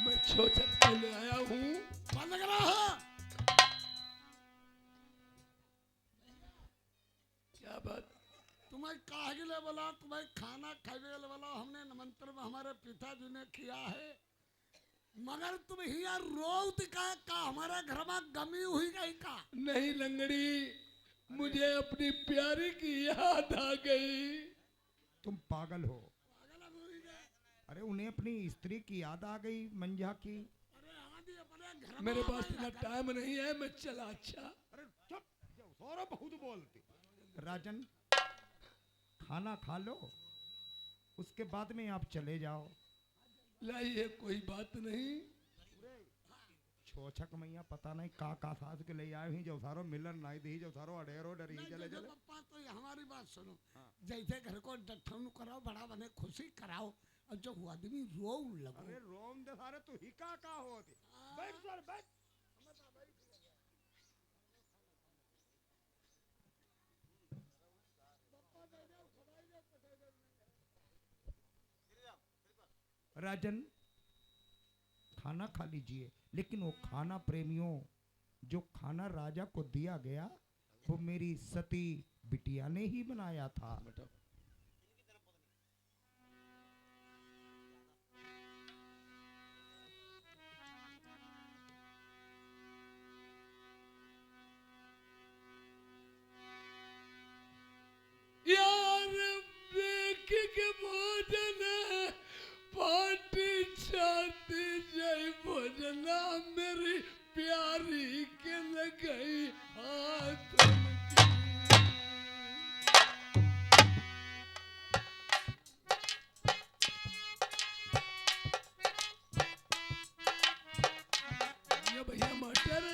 मैं छोचक को ले आया हूँ। बंद करा है। क्या बात? तुम्हें काहे के लिए बोला? तुम्हें खाना खाने के लिए बोला। हमने निमंत्रण में हमारे पिताजी ने किया है, मगर तुम यहाँ रोत का हमारे घर में गमी हुई गई का? नहीं लंगड़ी, मुझे अपनी प्यारी की याद आ गई। तुम पागल हो। अरे उन्हें अपनी स्त्री की याद आ गई, मंजा की। मेरे पास इतना टाइम नहीं है, मैं चला। अच्छा अरे चुप, सौरभ बहुत बोलती। राजन खाना खा लो, उसके बाद में आप चले जाओ। लाइए, कोई बात नहीं। छोछक मैया पता नहीं का सास के ले आए ही, जो सारो मिलन नहीं दी, जो सारो अडेरो डरी चले चले। पापा तो हमारी बात सुनो। जैसे घर को डठन कराओ, बड़ा बने खुशी कराओ, और जो हुआ आदमी रो लगो। अरे रोम दे सारे तू ही का होती। बैठ सर बैठ। राजन खाना खा लीजिए, लेकिन वो खाना प्रेमियों, जो खाना राजा को दिया गया वो मेरी सती बिटिया ने ही बनाया था। यार देख के भोजन पाटी छाती जय भोजना, मेरी प्यारी के लगई हाथ उनकी। ये भैया मास्टर,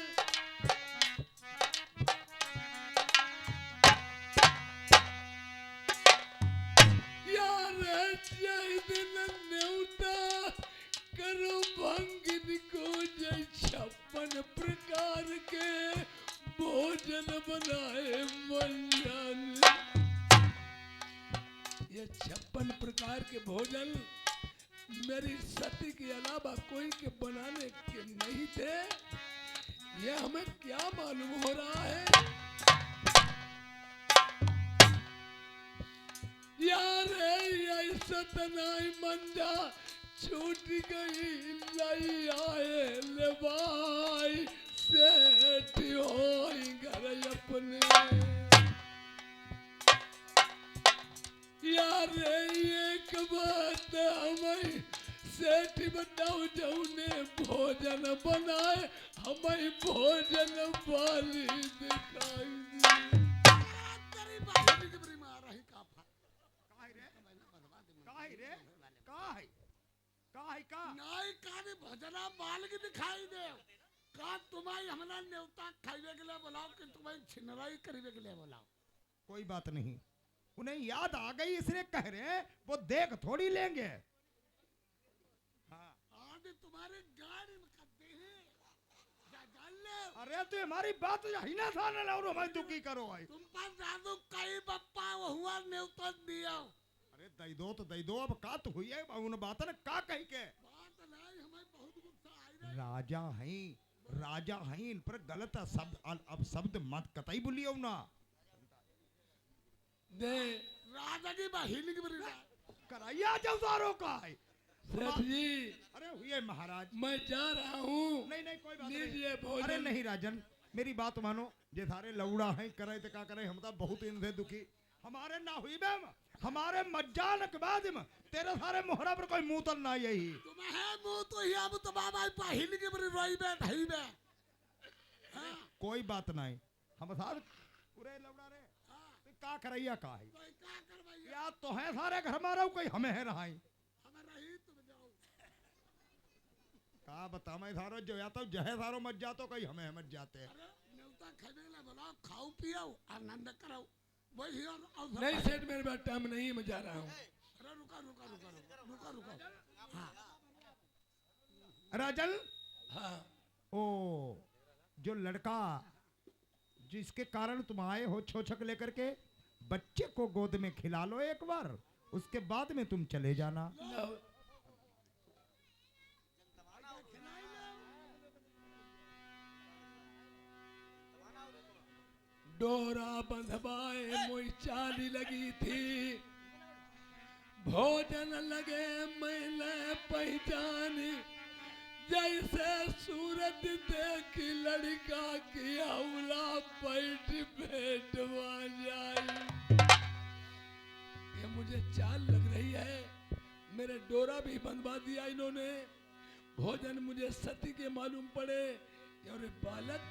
करो भंगिन को जय 56 प्रकार के भोजन बनाए मैया ने। ये 56 प्रकार के भोजन मेरी सती के अलावा कोई के बनाने के नहीं थे। ये हमें क्या मालूम हो रहा है? यार ऐसा तनाई मंजा छूट गई, लई आए ले भाई सेठ होई घर अपने। यार एक बात हमें सेठ बताओ, जौने भोजन बनाए हमें भोजन वाली दिखाई दी। नाई कानी भजना बाल की दिखाई दे का? तुम्हारी हमारा न्योता खाइबे के लिए बुलाओ कि तुम्हारी छिनराई करीबे के लिए बुलाओ? कोई बात नहीं, उन्हें याद आ गई इसलिए कह रहे, वो देख थोड़ी लेंगे। हाँ आज तुम्हारी गाड़ी में करते हैं अरे तो हमारी बात ही ना था ना, और हमारी दुखी करो भाई। तुम पर जादू कई बप्पा वो हुआ न्योता दिया। अरे दई दो तो दई दो, अब का तो हुई है उन बात ने का कही के। बात नहीं, हमें बहुत गुस्सा आई। राजा हैं, इन पर गलत शब्द अब शब्द मत कतई बोलियो ना। दे राजा की बहिनी की बरी कराइया जवदारों का है। सेठ जी, अरे हुए महाराज, मैं जा रहा हूँ। नहीं कोई बात लीजिए नहीं। भोजन। अरे नहीं राजन, मेरी बात मानो, जे सारे लौड़ा हैं करे तो क्या करे, हम तो बहुत इनसे दुखी। हमारे ना हुई बे, हमारे मज्जान के बाद में तेरे सारे मोहरा पर कोई मुंह तल ना यही। तुम्हें मुंह तो ही अब तो बाबा बहिनी की बरी रोई बे ढई बे। कोई बात नहीं, हम सारे पूरे लौड़ा रे का करैया का है या तो है सारे घर में रहो, कोई हमें है रहाई। का बता मैं सारो जो या तो जहे सारो मत जातो, कोई हमें मत जाते। न्योता खाने ला बोला, खाओ पियो आनंद करो। वही नहीं सेठ, मेरे पास टाइम नहीं है, मैं जा रहा हूँ। अरे रुका। हाँ राजन, हाँ ओ जो लड़का जिसके कारण तुम आए हो छोछक लेकर के, बच्चे को गोद में खिला लो एक बार, उसके बाद में तुम चले जाना। लो, डोरा बंधवाए मोई चाली लगी थी, भोजन लगे मैंने पहचानी, जैसे सूरत देखी लड़का की हौला पैठ भेंटवा जाई। ये मुझे चाल लग रही है, मेरे डोरा भी बंधवा दिया इन्होंने, भोजन मुझे सती के मालूम पड़े। और बालक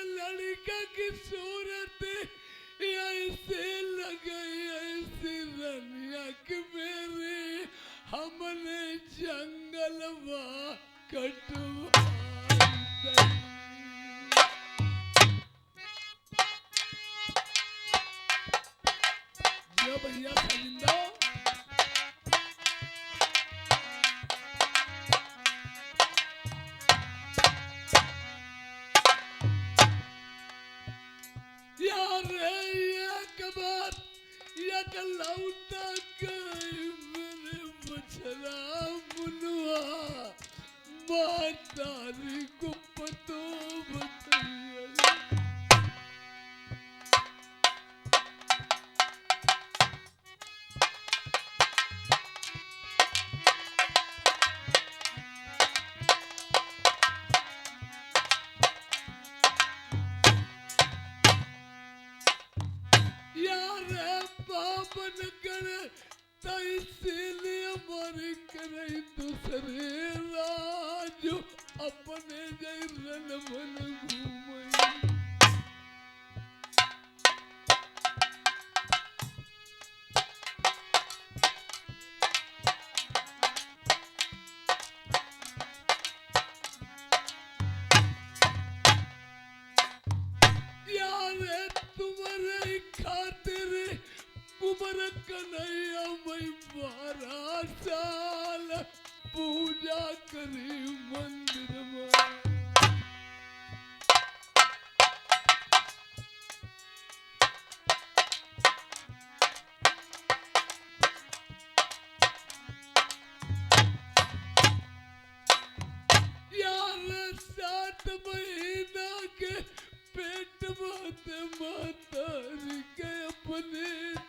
लड़का की सूरत ऐसे लगी, ऐसी रनिया की मेरी हमने जंगलवा कटवा। जो भैया सजिंदा लौटा गई मेरे बछड़ा मुनुआ, मातारी को पतो बताइए। पावन करे तैसीलिए मरी करे दूसरे राज, अपने जय रन मन घूमई। यारे तुम्हारे खातिर कुंवर कन्हैया मैं 12 साल पूजा करी मंदिर में। यार 7 महीना के पेट माते मातारी के अपने,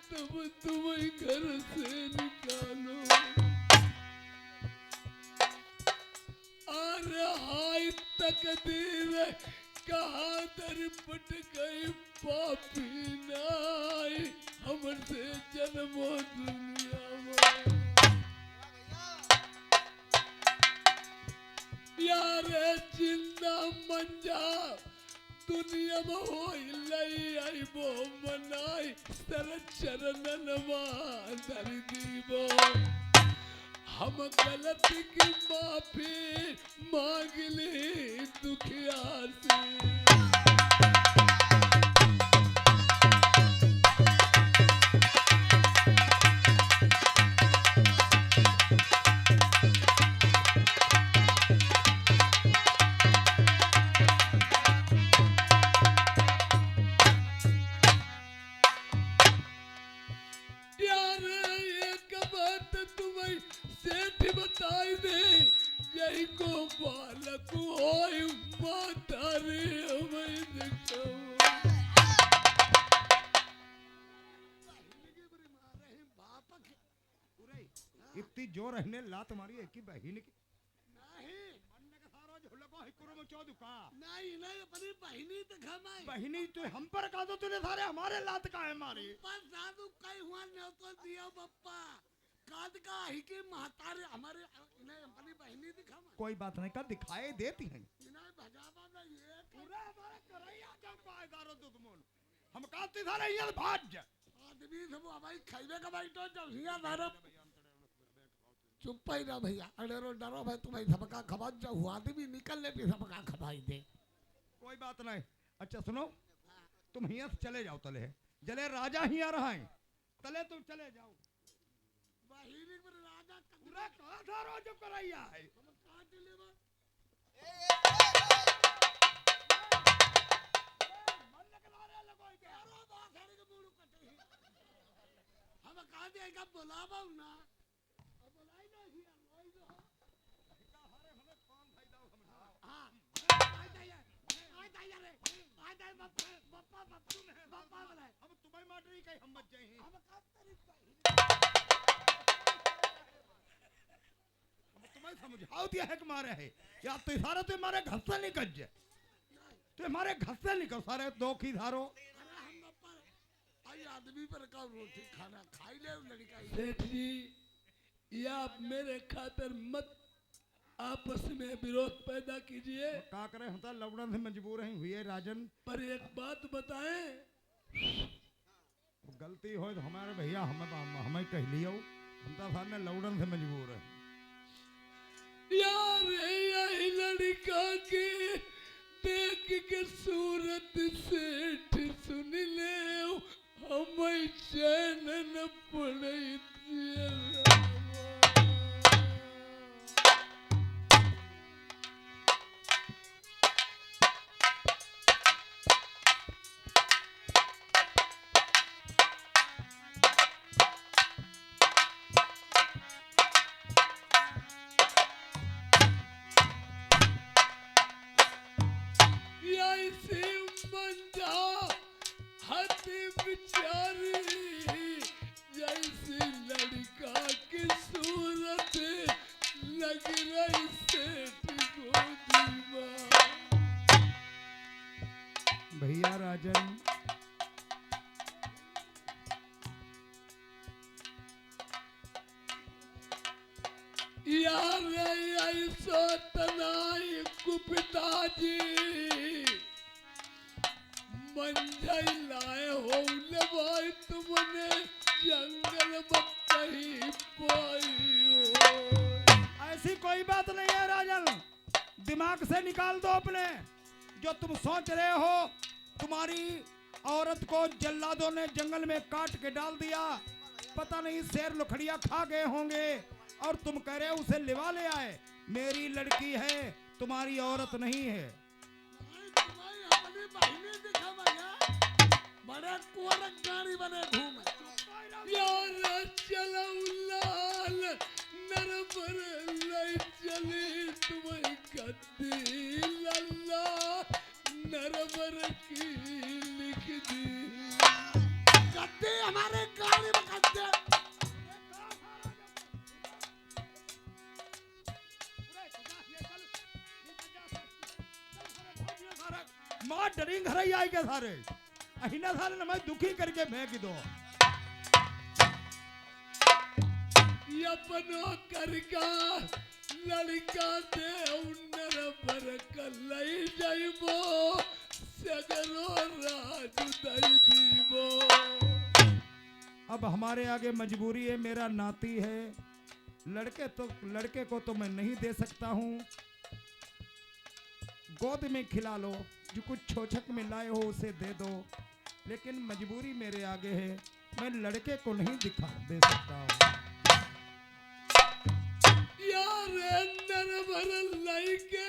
तब तुम्हें घर से निकालो। और हाय तकदीर कहाँ दरपट गई, पापी नाई हमसे जन्मो दुनिया में। यारे जिंदा मंजा दुनिया में हो आई वो मनाई, सर चरणनवा धर दीबो। हम गलती की माफी मांग ली दुखिया से। बताई दे यही को बालक होय मातारे हमें देखो। इतनी जोर रहने लात मारी है कि बहन की नहीं मन्ने का सारा झुलको हिकुरो में चो दुका नहीं नहीं अपनी बहनी तो खमाई बहनी तो हम पर का दो तूने सारे हमारे लात का है मारी पर साधु कई हुआ न तो दिया बप्पा काद का ही के महतारे हमारे इन्हें अपनी बहनी दिखावा। कोई बात नहीं, कर दिखाए देती हैं इन्हें भजावा ना ये पूरा हमारे करैया जब पाएदारो तो तुमन हम काती सारे ये भाज आदमी सब हमारी खाइबे का भाई तो जब हिया धारो चुप ही रहो भैया, अरे डरो भाई तुम्हें सबका खबर जो हुआ भी निकलने पे सबका खबाई दे। कोई बात नहीं। अच्छा सुनो, तुम हिया से चले जाओ, तले जले राजा ही आ रहा है, तले तुम चले जाओ। बहिनी पर राजा अरे कहाँ था रो जो करैया है हम कहाँ चले बा मन लगना रे लगो के यारो बात सारे के मुंह कटे ही हम कहाँ दे का बुलावा ना अब बुलाई ना ही रोई दो हरे हमें कौन भाई दाओ हम हां आ जाइए रे आ जाए बप्पा बप्पू ने बप्पा बोले हम तुम्हारी माटरी कहीं हम मत जाए हम कहाँ तेरी तुम्हें समझाओ दिया है कि मारे है या तो सारा तो हमारे घर से निकल जाए तो हमारे घर से निकल सारे दो की धारो अरे हम बप्पा आई आदमी पर का रोटी खाना खाई ले लड़का ही सेठ जी ये आप मेरे खातिर मत आपस में विरोध पैदा कीजिए। क्या करें हम तो लौड़न से मजबूर हैं हुए राजन पर एक बात बताएं, गलती हो तो हमारे भैया हमें कह लियो हम तो सामने लौड़न से मजबूर हैं यार यही लड़का के देख के सूरत सेठ सुन ले हमें चैन न पड़े बिचारी जैसी लड़का की सूरत लग रही सेठ गोदी माँ। भैया राजन यार ऐसा तनाई कुपिताजी मंझई लाए हो ले भाई तुमने जंगल में कहीं पाई हो। ऐसी कोई बात नहीं है राजन दिमाग से निकाल दो अपने जो तुम सोच रहे हो तुम्हारी औरत को जल्लादों ने जंगल में काट के डाल दिया पता नहीं शेर लुखड़िया खा गए होंगे और तुम कह रहे हो उसे लिवा ले आए मेरी लड़की है तुम्हारी औरत नहीं है तुम्हारी अपनी बहने दिखा भैया बड़े कुंवर गाड़ी बने घूमे यार चलो लाल नरबर ले चली तुम्हें गद्दी लल्ला नरबर की लिख दी गद्दी हमारे गाड़ी में गद्दे मां डरी घर ही आए के सारे अहिना सारे न मैं दुखी करके फेंक दो अपनो करका लड़का दे उन्नर पर कलई जाइबो सगरो राजू दई दीबो। अब हमारे आगे मजबूरी है मेरा नाती है लड़के को तो मैं नहीं दे सकता हूँ गोद में खिला लो जो कुछ छोछक में लाए हो उसे दे दो लेकिन मजबूरी मेरे आगे है मैं लड़के को नहीं दे सकता हूँ यार अंदर भर लइके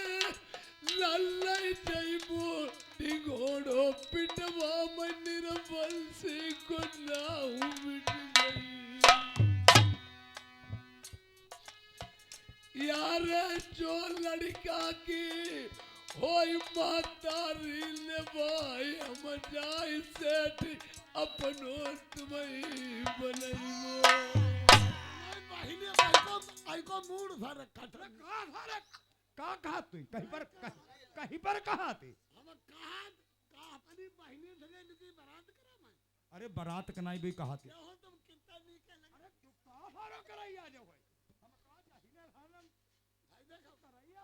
लल्लाई जइबो ढिगोड़ो पिटवा में निर्बल से को नाऊ मिट गई। यार जो लड़का की होई मातारी ले भाई हम जाई सेठ अपनो तुम्हें बनइबो। बहने आई को मूड सारे कटरे कहा तू कहीं पर कहा थी हम कहा अपनी बहने संगे निकी बारात करा मैं अरे बारात कनाई भी कहा थी हो तुम कितना नी के लग अरे तू कहां फारो कराई आ जाओ भाई हम कहा चाहिए हानन भाई देखो कराइया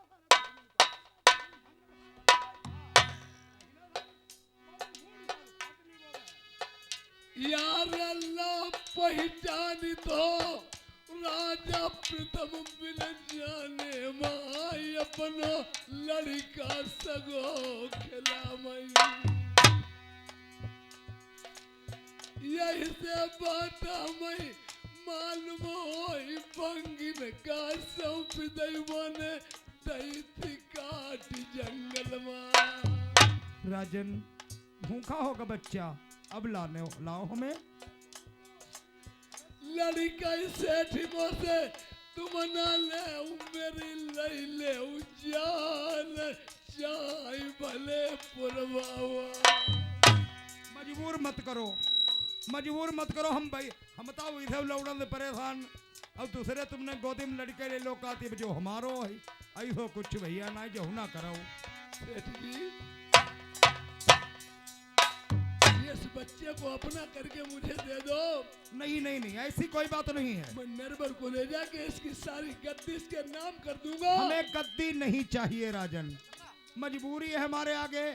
यार अल्लाह पहचान दो राजा प्रथम बिन जाने माई अपना लड़का सगो खिला मई यही से बात हमें मालूम होई बंगिन का सौंप दैवन दैती काट जंगल में। राजन भूखा होगा बच्चा, अब लाओ हमें। लड़का सेठी से तुम ना ले मेरी लई ले जान चाय भले पुरवावा। मजबूर मत करो, मजबूर मत करो। हम भाई हम बताओ इधर लौड़न से परेशान, अब दूसरे तुमने गोदी में लड़के ले लो काती जो हमारो है ऐसो कुछ भैया ना जो ना करो। सेठ जी इस बच्चे को अपना करके मुझे दे दो। नहीं नहीं नहीं, ऐसी कोई बात नहीं है। मैं निर्भर को ले जाके इसकी सारी गद्दी इसके नाम कर दूंगा। हमें गद्दी नहीं चाहिए राजन, मजबूरी है हमारे आगे।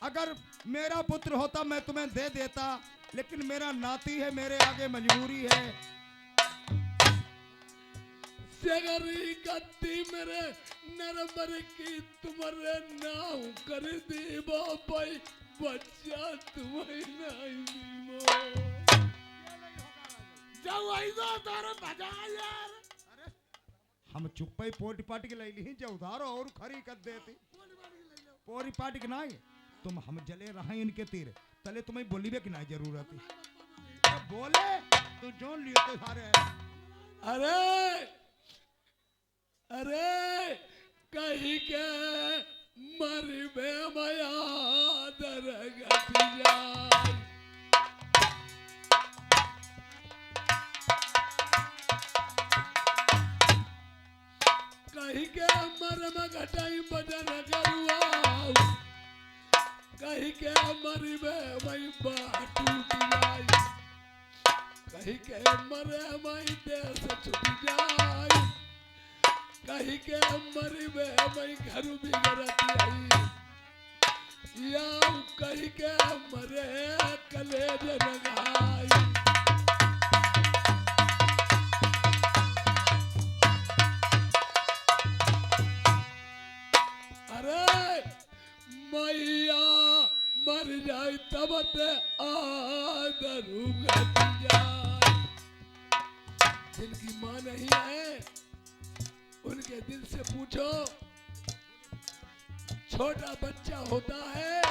अगर मेरा पुत्र होता मैं तुम्हें दे देता, लेकिन मेरा नाती है, मेरे आगे मजबूरी है। सगरी गद्दी मेरे नरबर की तुम्हारे नाम कर दी बापाई बच्चा तुम्हें नहीं जाओ ऐसा तारे भजा यार। हम चुप्पे पोटी पाटी के ली ही जो उधारो और खरी कर देती पोरी पाटी के नहीं। तुम हम जले रहा इनके तीर तले, तुम्हें बोलीबे की नहीं जरूरत है। बोले तो जो लिए तो सारे। अरे अरे कहीं के मरबे माया दरगत जाए। कहीं के मरम घटाई बदन करुआ, कहीं के मरबे मई टूट जाए, कहीं के मरे मई देश छूट जाए, कहीं के मरबे मई घर बिगड़त आई, या कहीं के मरे कलेज रंगाई। अरे मैया मर जाए तब ते आदरू घट जाए। जिनकी मां नहीं है उनके दिल से पूछो। छोटा बच्चा होता है,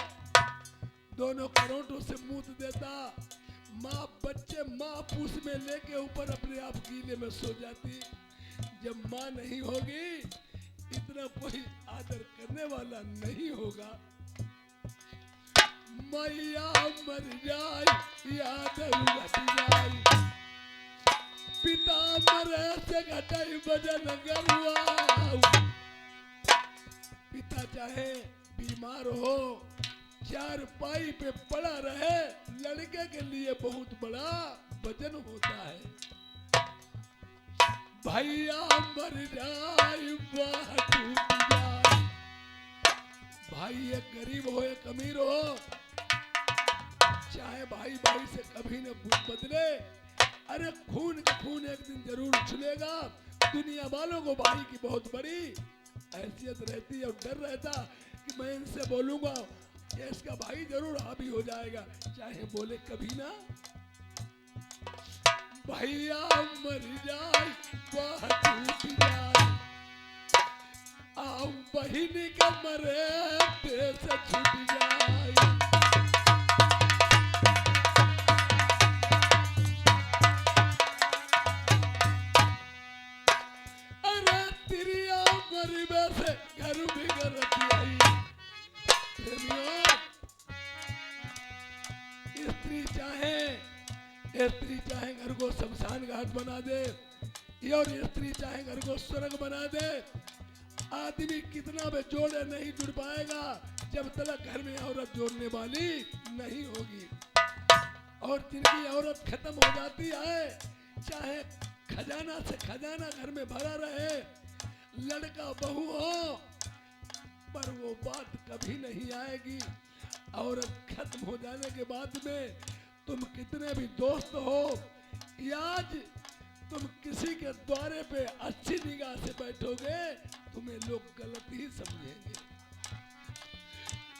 दोनों करोटों से मूत देता, माँ बच्चे माँ पूछ में लेके ऊपर अपने आप गीले में सो जाती। जब माँ नहीं होगी इतना कोई आदर करने वाला नहीं होगा। मैया मर जाए याद घट जाए, पिता मरे से घटाई बजन गरुआ। पिता चाहे बीमार हो, चार पाई पे पड़ा रहे, लड़के के लिए बहुत बड़ा वजन होता है। भैया मर जाए बाह टूट जाए। भाई एक गरीब हो एक अमीर हो, चाहे भाई भाई से कभी न बदले, अरे खून का खून एक दिन जरूर उछलेगा। दुनिया वालों को भाई की बहुत बड़ी हैसियत रहती है और डर रहता कि मैं इनसे बोलूंगा ये इसका भाई जरूर हावी हो जाएगा, चाहे बोले कभी ना। भैया मर जाए बाह टूट जाए, आओ बहिनी का मरे देश छूट जाए। अरे तिरिया मरबे से घर बिगड़त आई। स्त्री चाहे घर को शमशान घाट बना दे, और स्त्री चाहे घर को स्वर्ग बना दे, आदमी कितना भी जोड़े नहीं जुड़ पाएगा जब तक घर में औरत जोड़ने वाली नहीं होगी। और जिनकी औरत खत्म हो जाती है, चाहे खजाना से खजाना घर में भरा रहे, लड़का बहू हो, पर वो बात कभी नहीं आएगी। औरत खत्म हो जाने के बाद में तुम कितने भी दोस्त हो, आज तुम किसी के द्वारे पे अच्छी निगाह से बैठोगे, तुम्हें लोग गलत ही समझेंगे।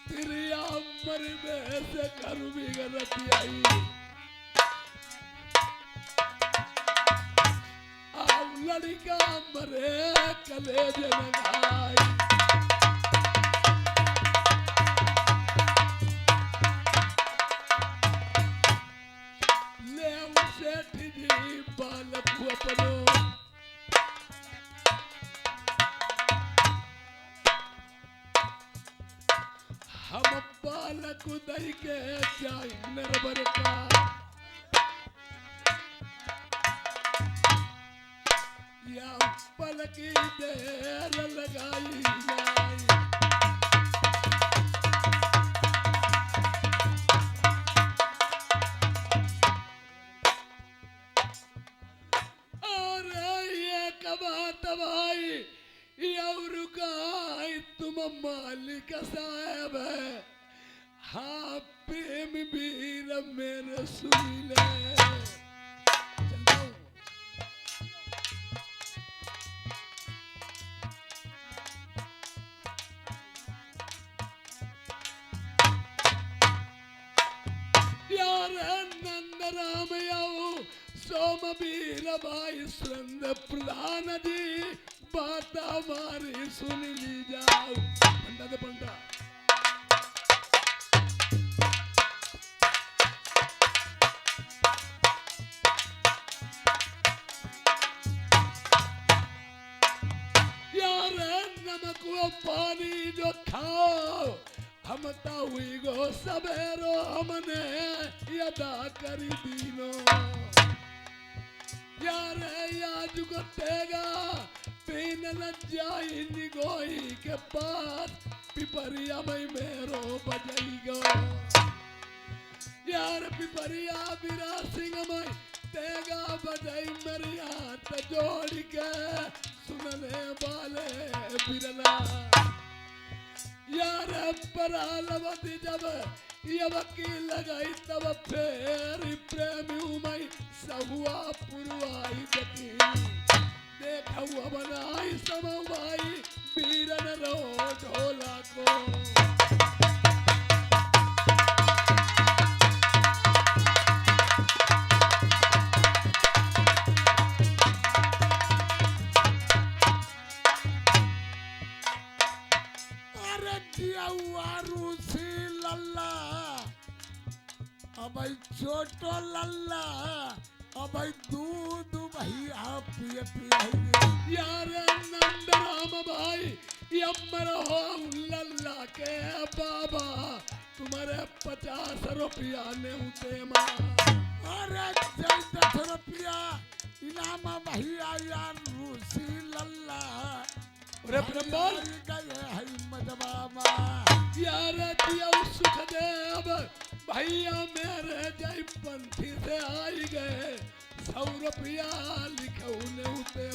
तिरिया मरबे से घर भी गलत आई। लड़का मरे कलेज लगाई। ले सेठ जी बालक अपनो हम बालक दई के जाई नरबर का या पलकी देर लगाई जाई। और ये कबात भाई और गाय तुम मालिक साहब है। हाँ प्रेम वीर मेरे सुन ले। नंद राम आओ सोम वीर भाई सुरंद प्रधान जी बात हमारी सुन ली जाओ। पंडा दे पंडा यार नमक वो पानी जो खाओ हम हुई गो सवेरो हमने यदा करी दीनो। यार आज को तेगा पीन न जाई निगोई के पास पिपरिया में मेरो बजाई गो। यार पिपरिया बिरा सिंह में तेगा बजाई मेरी हाथ जोड़ के सुनने वाले बिरला। यार परालवती जब ये वकील लगाई तब फिर प्रेमी मई सहुआ पुरवाई जती देखा हुआ बनाई समवाई बीरन रो ढोला को। अब छोटो लल्ला अब दूध भैया पिए पिए। यार नंद राम भाई यमर हो लल्ला के बाबा तुम्हारे 50 रुपया ने उते माँ। अरे 10 रुपया इनाम भैया यार रूसी लल्ला। अरे ब्रह्मन गए है मदबाबा। यार दिया सुखदेव भैया मेरे जय पंथी से आई गए 100 रुपया लिखे उन्हें उते